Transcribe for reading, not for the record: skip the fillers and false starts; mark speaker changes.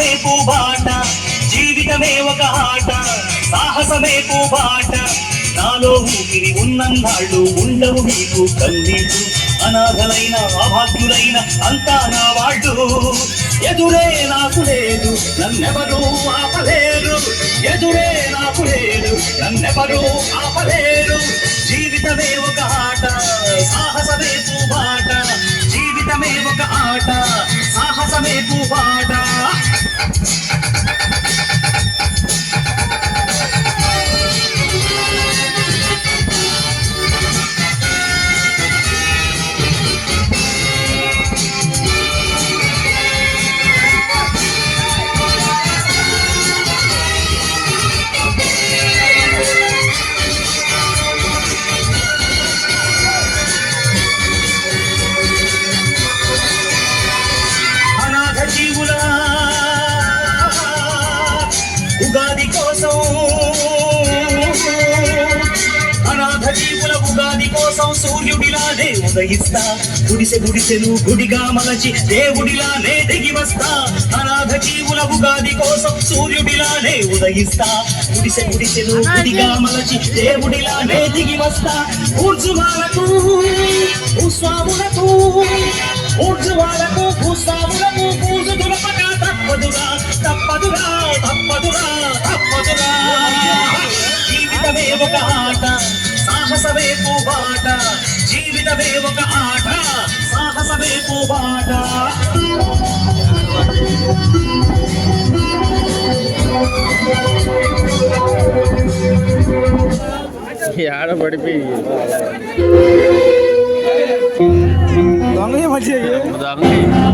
Speaker 1: సాహసమే పూబాట జీవితమే ఒక ఆట సాహసమే పూబాట నాలో ఊపిరి ఉన్నన్నాళ్ళు ఉండవు మీకు కన్నీళ్ళు అనాథలైన అభాగ్యులైన అంతా నా వాళ్ళు ఎదురే నాకు లేదు నన్నెవరూ ఆపలేరు ఎదురే నాకు లేదు నన్నెవరూ ఆపలేరు జీవితమే ఒక ఆట సాహసమే పూబాట జీవితమే ఒక ఆట సాహసమే పూబాట ఉగాది కోసం అనాథ జీవుల ఉగాది కోసం సూర్యుడిలానే ఉదయిస్తా గుడిసె గుడిసెను గుడిగా మలచి దేవుడిలానే దిగి వస్తా అనాథ జీవుల ఉగాది కోసం సూర్యుడిలానే ఉదయిస్తా గుడిసె గుడిసెను గుడిగా మలచి దేవుడిలానే దిగి వస్తా ఊర్జువాలకు భూస్వాములకు ఊర్జువాలకు భూస్వాములకు పూజు దులపక తప్పదురా తప్పదురా తప్పదురా తప్పదురా జీవితమే ఒక ఆట సాహసమే పూబాట జీవితమే ఒక ఆట సాహసమే పూబాట
Speaker 2: ఆడపడిపోయి దొంగ మంచిగా